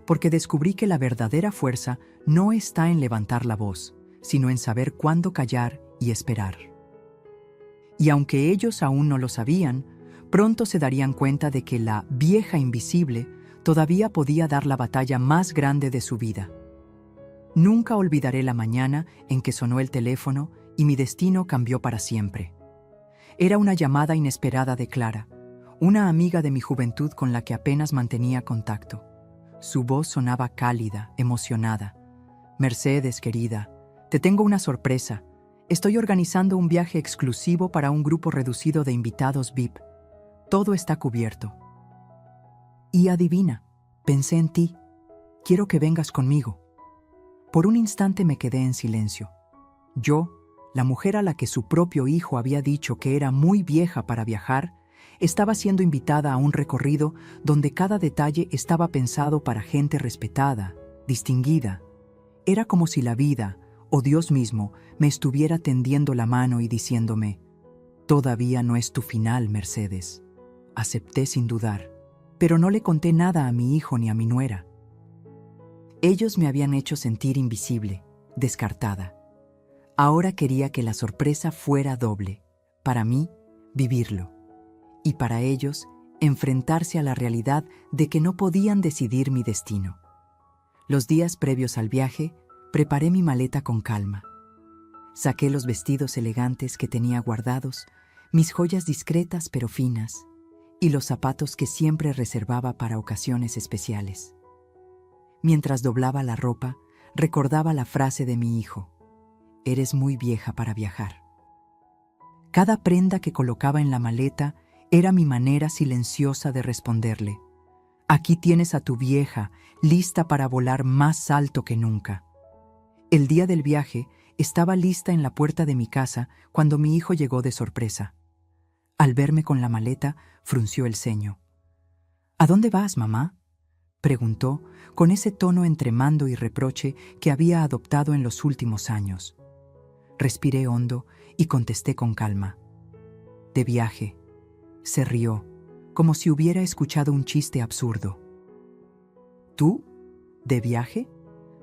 porque descubrí que la verdadera fuerza no está en levantar la voz, sino en saber cuándo callar y esperar. Y aunque ellos aún no lo sabían, pronto se darían cuenta de que la vieja invisible todavía podía dar la batalla más grande de su vida. Nunca olvidaré la mañana en que sonó el teléfono y mi destino cambió para siempre. Era una llamada inesperada de Clara, una amiga de mi juventud con la que apenas mantenía contacto. Su voz sonaba cálida, emocionada. «Mercedes, querida, te tengo una sorpresa. Estoy organizando un viaje exclusivo para un grupo reducido de invitados VIP. Todo está cubierto. Y adivina, pensé en ti. Quiero que vengas conmigo». Por un instante me quedé en silencio. Yo, la mujer a la que su propio hijo había dicho que era muy vieja para viajar, estaba siendo invitada a un recorrido donde cada detalle estaba pensado para gente respetada, distinguida. Era como si la vida, o Dios mismo, me estuviera tendiendo la mano y diciéndome: «Todavía no es tu final, Mercedes». Acepté sin dudar, pero no le conté nada a mi hijo ni a mi nuera. Ellos me habían hecho sentir invisible, descartada. Ahora quería que la sorpresa fuera doble. Para mí, vivirlo. Y para ellos, enfrentarse a la realidad de que no podían decidir mi destino. Los días previos al viaje, preparé mi maleta con calma. Saqué los vestidos elegantes que tenía guardados, mis joyas discretas pero finas, y los zapatos que siempre reservaba para ocasiones especiales. Mientras doblaba la ropa, recordaba la frase de mi hijo: «Eres muy vieja para viajar». Cada prenda que colocaba en la maleta era mi manera silenciosa de responderle: «Aquí tienes a tu vieja, lista para volar más alto que nunca». El día del viaje, estaba lista en la puerta de mi casa cuando mi hijo llegó de sorpresa. Al verme con la maleta, frunció el ceño. «¿A dónde vas, mamá?», preguntó, con ese tono entre mando y reproche que había adoptado en los últimos años. Respiré hondo y contesté con calma: «De viaje». Se rió, como si hubiera escuchado un chiste absurdo. «¿Tú? ¿De viaje?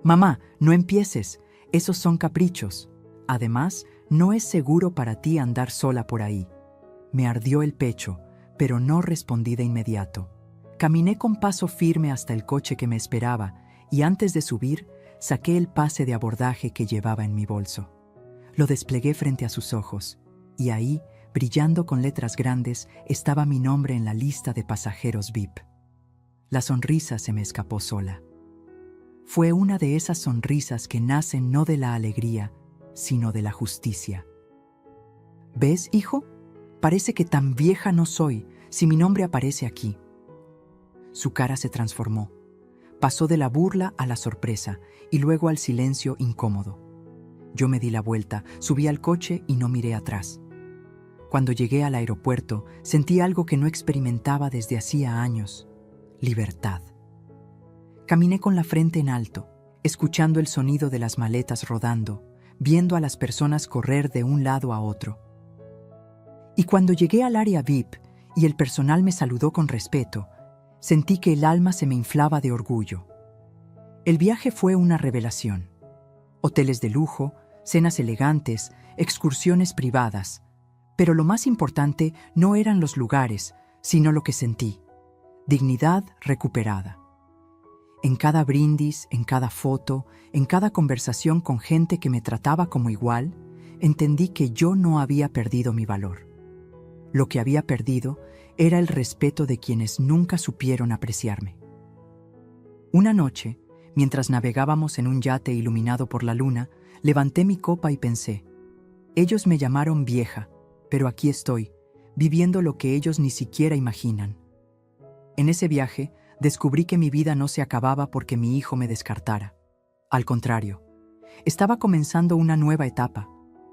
Mamá, no empieces, esos son caprichos. Además, no es seguro para ti andar sola por ahí». Me ardió el pecho, pero no respondí de inmediato. Caminé con paso firme hasta el coche que me esperaba y antes de subir, saqué el pase de abordaje que llevaba en mi bolso. Lo desplegué frente a sus ojos y ahí, brillando con letras grandes, estaba mi nombre en la lista de pasajeros VIP. La sonrisa se me escapó sola. Fue una de esas sonrisas que nacen no de la alegría, sino de la justicia. «¿Ves, hijo? Parece que tan vieja no soy si mi nombre aparece aquí». Su cara se transformó. Pasó de la burla a la sorpresa y luego al silencio incómodo. Yo me di la vuelta, subí al coche y no miré atrás. Cuando llegué al aeropuerto, sentí algo que no experimentaba desde hacía años: libertad. Caminé con la frente en alto, escuchando el sonido de las maletas rodando, viendo a las personas correr de un lado a otro. Y cuando llegué al área VIP y el personal me saludó con respeto, sentí que el alma se me inflaba de orgullo. El viaje fue una revelación. Hoteles de lujo, cenas elegantes, excursiones privadas. Pero lo más importante no eran los lugares, sino lo que sentí: dignidad recuperada. En cada brindis, en cada foto, en cada conversación con gente que me trataba como igual, entendí que yo no había perdido mi valor. Lo que había perdido era el respeto de quienes nunca supieron apreciarme. Una noche, mientras navegábamos en un yate iluminado por la luna, levanté mi copa y pensé: ellos me llamaron vieja, pero aquí estoy, viviendo lo que ellos ni siquiera imaginan. En ese viaje, descubrí que mi vida no se acababa porque mi hijo me descartara. Al contrario, estaba comenzando una nueva etapa,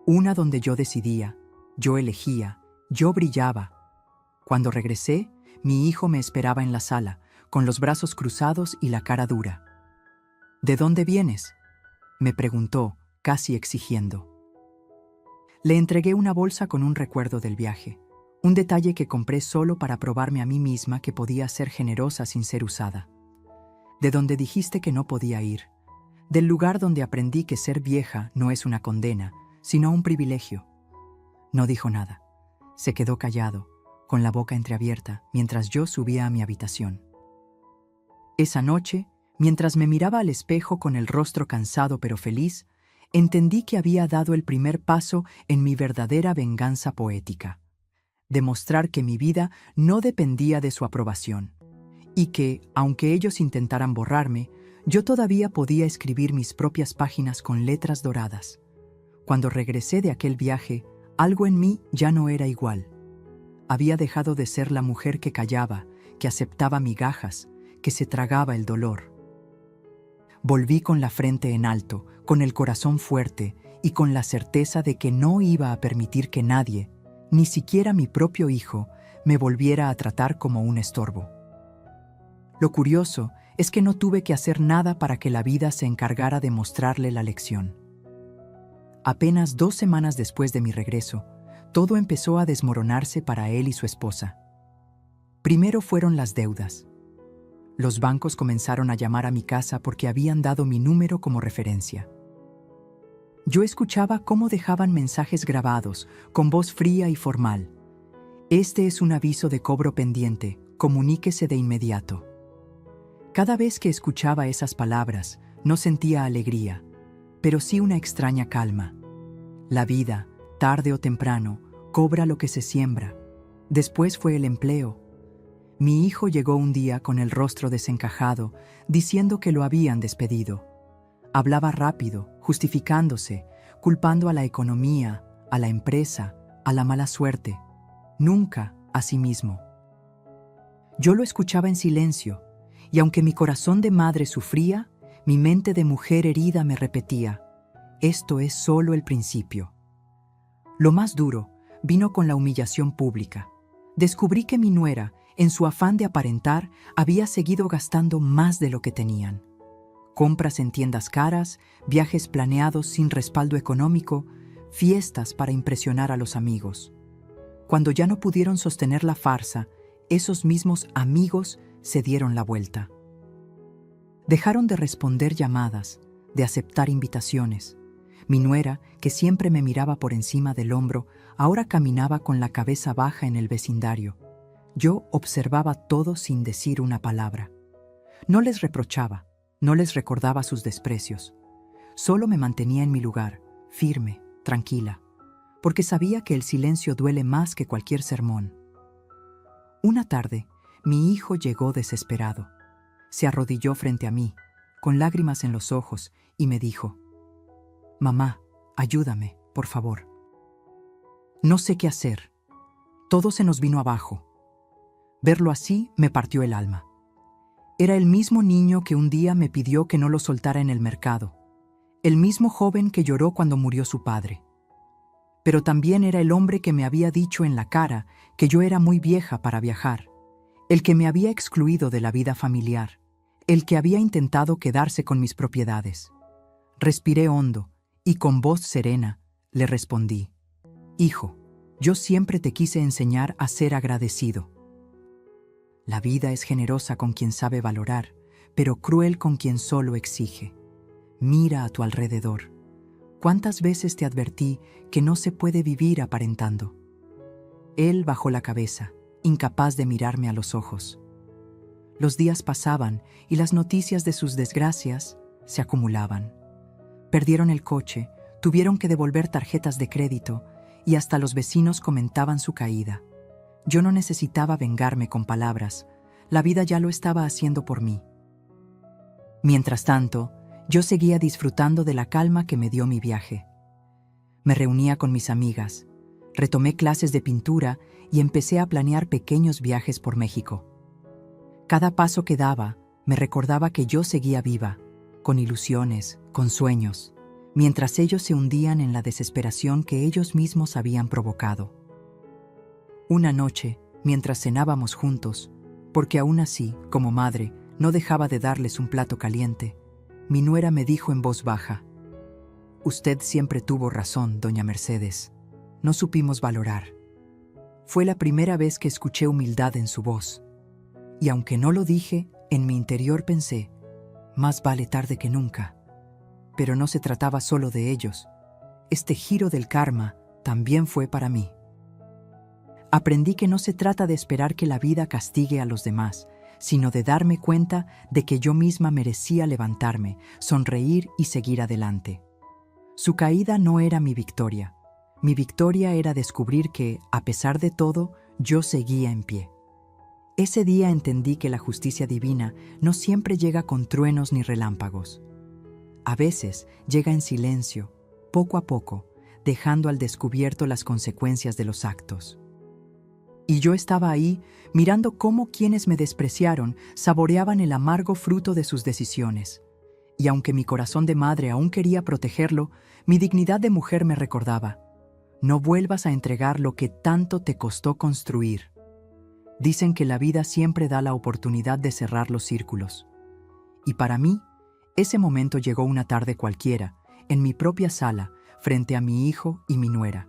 una donde yo decidía, yo elegía, yo brillaba. Cuando regresé, mi hijo me esperaba en la sala, con los brazos cruzados y la cara dura. ¿De dónde vienes?, me preguntó, casi exigiendo. Le entregué una bolsa con un recuerdo del viaje, un detalle que compré solo para probarme a mí misma que podía ser generosa sin ser usada. De donde dijiste que no podía ir, del lugar donde aprendí que ser vieja no es una condena, sino un privilegio. No dijo nada. Se quedó callado, con la boca entreabierta, mientras yo subía a mi habitación. Esa noche, mientras me miraba al espejo con el rostro cansado pero feliz, entendí que había dado el primer paso en mi verdadera venganza poética. Demostrar que mi vida no dependía de su aprobación, y que, aunque ellos intentaran borrarme, yo todavía podía escribir mis propias páginas con letras doradas. Cuando regresé de aquel viaje, algo en mí ya no era igual. Había dejado de ser la mujer que callaba, que aceptaba migajas, que se tragaba el dolor. Volví con la frente en alto, con el corazón fuerte y con la certeza de que no iba a permitir que nadie, ni siquiera mi propio hijo, me volviera a tratar como un estorbo. Lo curioso es que no tuve que hacer nada para que la vida se encargara de mostrarle la lección. Apenas 2 semanas después de mi regreso, todo empezó a desmoronarse para él y su esposa. Primero fueron las deudas. Los bancos comenzaron a llamar a mi casa porque habían dado mi número como referencia. Yo escuchaba cómo dejaban mensajes grabados, con voz fría y formal. Este es un aviso de cobro pendiente, comuníquese de inmediato. Cada vez que escuchaba esas palabras, no sentía alegría, pero sí una extraña calma. La vida, tarde o temprano, cobra lo que se siembra. Después fue el empleo. Mi hijo llegó un día con el rostro desencajado, diciendo que lo habían despedido. Hablaba rápido, justificándose, culpando a la economía, a la empresa, a la mala suerte, nunca a sí mismo. Yo lo escuchaba en silencio, y aunque mi corazón de madre sufría, mi mente de mujer herida me repetía: esto es solo el principio. Lo más duro vino con la humillación pública. Descubrí que mi nuera, en su afán de aparentar, había seguido gastando más de lo que tenían. Compras en tiendas caras, viajes planeados sin respaldo económico, fiestas para impresionar a los amigos. Cuando ya no pudieron sostener la farsa, esos mismos amigos se dieron la vuelta. Dejaron de responder llamadas, de aceptar invitaciones. Mi nuera, que siempre me miraba por encima del hombro, ahora caminaba con la cabeza baja en el vecindario. Yo observaba todo sin decir una palabra. No les reprochaba, no les recordaba sus desprecios. Solo me mantenía en mi lugar, firme, tranquila, porque sabía que el silencio duele más que cualquier sermón. Una tarde, mi hijo llegó desesperado. Se arrodilló frente a mí, con lágrimas en los ojos, y me dijo: «Mamá, ayúdame, por favor. No sé qué hacer. Todo se nos vino abajo». Verlo así me partió el alma. Era el mismo niño que un día me pidió que no lo soltara en el mercado, el mismo joven que lloró cuando murió su padre. Pero también era el hombre que me había dicho en la cara que yo era muy vieja para viajar, el que me había excluido de la vida familiar, el que había intentado quedarse con mis propiedades. Respiré hondo y con voz serena le respondí: «Hijo, yo siempre te quise enseñar a ser agradecido. La vida es generosa con quien sabe valorar, pero cruel con quien solo exige. Mira a tu alrededor. ¿Cuántas veces te advertí que no se puede vivir aparentando?». Él bajó la cabeza, incapaz de mirarme a los ojos. Los días pasaban y las noticias de sus desgracias se acumulaban. Perdieron el coche, tuvieron que devolver tarjetas de crédito y hasta los vecinos comentaban su caída. Yo no necesitaba vengarme con palabras, la vida ya lo estaba haciendo por mí. Mientras tanto, yo seguía disfrutando de la calma que me dio mi viaje. Me reunía con mis amigas, retomé clases de pintura y empecé a planear pequeños viajes por México. Cada paso que daba me recordaba que yo seguía viva, con ilusiones, con sueños, mientras ellos se hundían en la desesperación que ellos mismos habían provocado. Una noche, mientras cenábamos juntos, porque aún así, como madre, no dejaba de darles un plato caliente, mi nuera me dijo en voz baja: «Usted siempre tuvo razón, doña Mercedes. No supimos valorar». Fue la primera vez que escuché humildad en su voz. Y aunque no lo dije, en mi interior pensé: más vale tarde que nunca. Pero no se trataba solo de ellos. Este giro del karma también fue para mí. Aprendí que no se trata de esperar que la vida castigue a los demás, sino de darme cuenta de que yo misma merecía levantarme, sonreír y seguir adelante. Su caída no era mi victoria. Mi victoria era descubrir que, a pesar de todo, yo seguía en pie. Ese día entendí que la justicia divina no siempre llega con truenos ni relámpagos. A veces llega en silencio, poco a poco, dejando al descubierto las consecuencias de los actos. Y yo estaba ahí, mirando cómo quienes me despreciaron saboreaban el amargo fruto de sus decisiones. Y aunque mi corazón de madre aún quería protegerlo, mi dignidad de mujer me recordaba: no vuelvas a entregar lo que tanto te costó construir. Dicen que la vida siempre da la oportunidad de cerrar los círculos. Y para mí, ese momento llegó una tarde cualquiera, en mi propia sala, frente a mi hijo y mi nuera.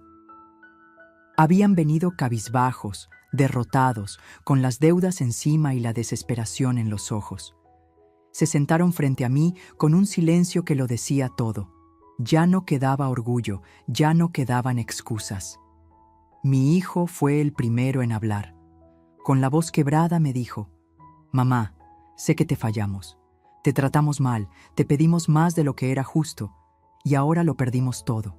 Habían venido cabizbajos, derrotados, con las deudas encima y la desesperación en los ojos. Se sentaron frente a mí con un silencio que lo decía todo. Ya no quedaba orgullo, ya no quedaban excusas. Mi hijo fue el primero en hablar. Con la voz quebrada me dijo: «Mamá, sé que te fallamos. Te tratamos mal, te pedimos más de lo que era justo, y ahora lo perdimos todo».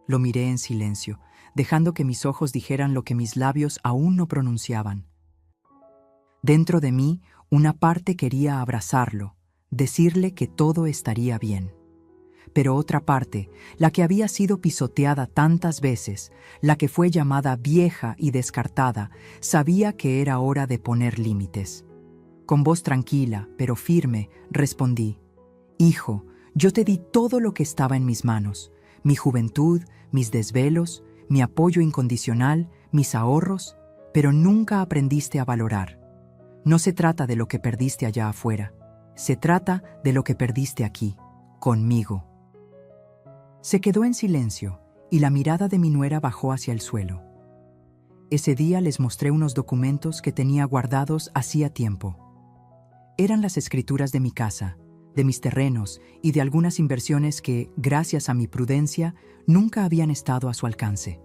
Lo miré en silencio, dejando que mis ojos dijeran lo que mis labios aún no pronunciaban. Dentro de mí, una parte quería abrazarlo, decirle que todo estaría bien. Pero otra parte, la que había sido pisoteada tantas veces, la que fue llamada vieja y descartada, sabía que era hora de poner límites. Con voz tranquila, pero firme, respondí: «Hijo, yo te di todo lo que estaba en mis manos, mi juventud, mis desvelos, mi apoyo incondicional, mis ahorros, pero nunca aprendiste a valorar. No se trata de lo que perdiste allá afuera, se trata de lo que perdiste aquí, conmigo». Se quedó en silencio y la mirada de mi nuera bajó hacia el suelo. Ese día les mostré unos documentos que tenía guardados hacía tiempo. Eran las escrituras de mi casa, de mis terrenos y de algunas inversiones que, gracias a mi prudencia, nunca habían estado a su alcance.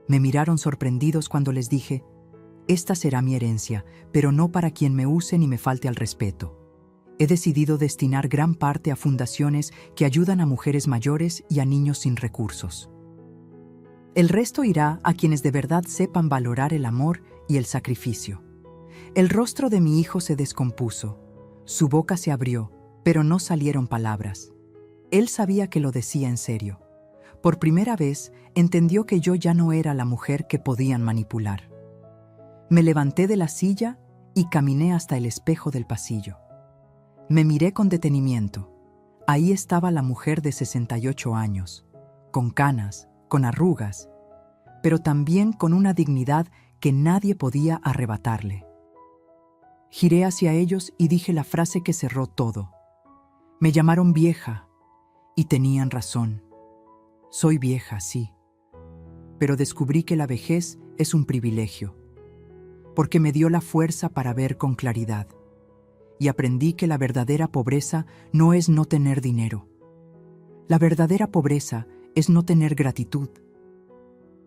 Me miraron sorprendidos cuando les dije: «Esta será mi herencia, pero no para quien me use ni me falte al respeto. He decidido destinar gran parte a fundaciones que ayudan a mujeres mayores y a niños sin recursos. El resto irá a quienes de verdad sepan valorar el amor y el sacrificio». El rostro de mi hijo se descompuso, su boca se abrió, pero no salieron palabras. Él sabía que lo decía en serio. Por primera vez, entendió que yo ya no era la mujer que podían manipular. Me levanté de la silla y caminé hasta el espejo del pasillo. Me miré con detenimiento. Ahí estaba la mujer de 68 años, con canas, con arrugas, pero también con una dignidad que nadie podía arrebatarle. Giré hacia ellos y dije la frase que cerró todo. Me llamaron vieja, y tenían razón. Soy vieja, sí, pero descubrí que la vejez es un privilegio, porque me dio la fuerza para ver con claridad. Y aprendí que la verdadera pobreza no es no tener dinero. La verdadera pobreza es no tener gratitud.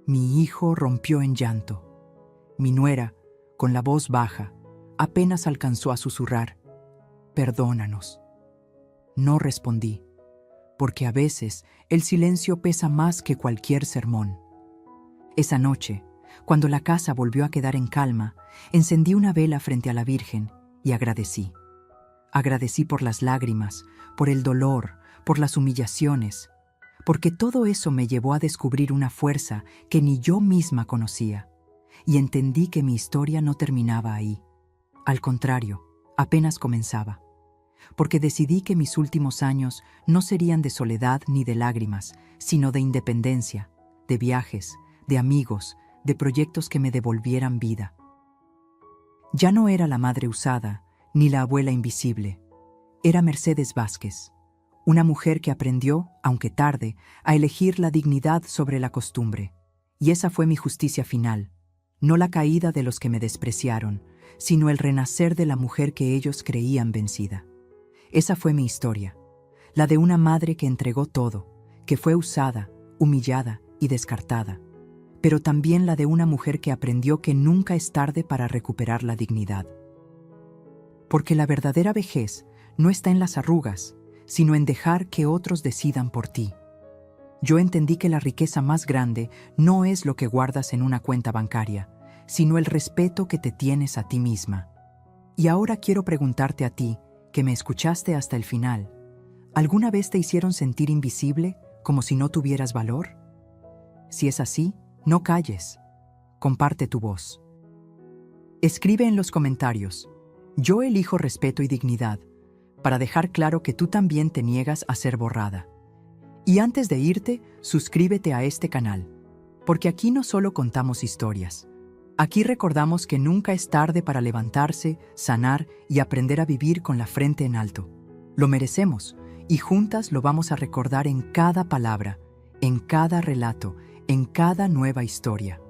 Mi hijo rompió en llanto. Mi nuera, con la voz baja, apenas alcanzó a susurrar: «Perdónanos». No respondí, porque a veces el silencio pesa más que cualquier sermón. Esa noche, Cuando la casa volvió a quedar en calma, encendí una vela frente a la Virgen y agradecí. Agradecí por las lágrimas, por el dolor, por las humillaciones, porque todo eso me llevó a descubrir una fuerza que ni yo misma conocía, y entendí que mi historia no terminaba ahí. Al contrario, apenas comenzaba, porque decidí que mis últimos años no serían de soledad ni de lágrimas, sino de independencia, de viajes, de amigos, de proyectos que me devolvieran vida. Ya no era la madre usada, ni la abuela invisible. Era Mercedes Vázquez, una mujer que aprendió, aunque tarde, a elegir la dignidad sobre la costumbre. Y esa fue mi justicia final, no la caída de los que me despreciaron, sino el renacer de la mujer que ellos creían vencida. Esa fue mi historia, la de una madre que entregó todo, que fue usada, humillada y descartada, pero también la de una mujer que aprendió que nunca es tarde para recuperar la dignidad. Porque la verdadera vejez no está en las arrugas, sino en dejar que otros decidan por ti. Yo entendí que la riqueza más grande no es lo que guardas en una cuenta bancaria, sino el respeto que te tienes a ti misma. Y ahora quiero preguntarte a ti, que me escuchaste hasta el final, ¿alguna vez te hicieron sentir invisible, como si no tuvieras valor? Si es así, no calles. Comparte tu voz. Escribe en los comentarios: yo elijo respeto y dignidad, para dejar claro que tú también te niegas a ser borrada. Y antes de irte, suscríbete a este canal, porque aquí no solo contamos historias. Aquí recordamos que nunca es tarde para levantarse, sanar y aprender a vivir con la frente en alto. Lo merecemos, y juntas lo vamos a recordar en cada palabra, en cada relato, en cada nueva historia.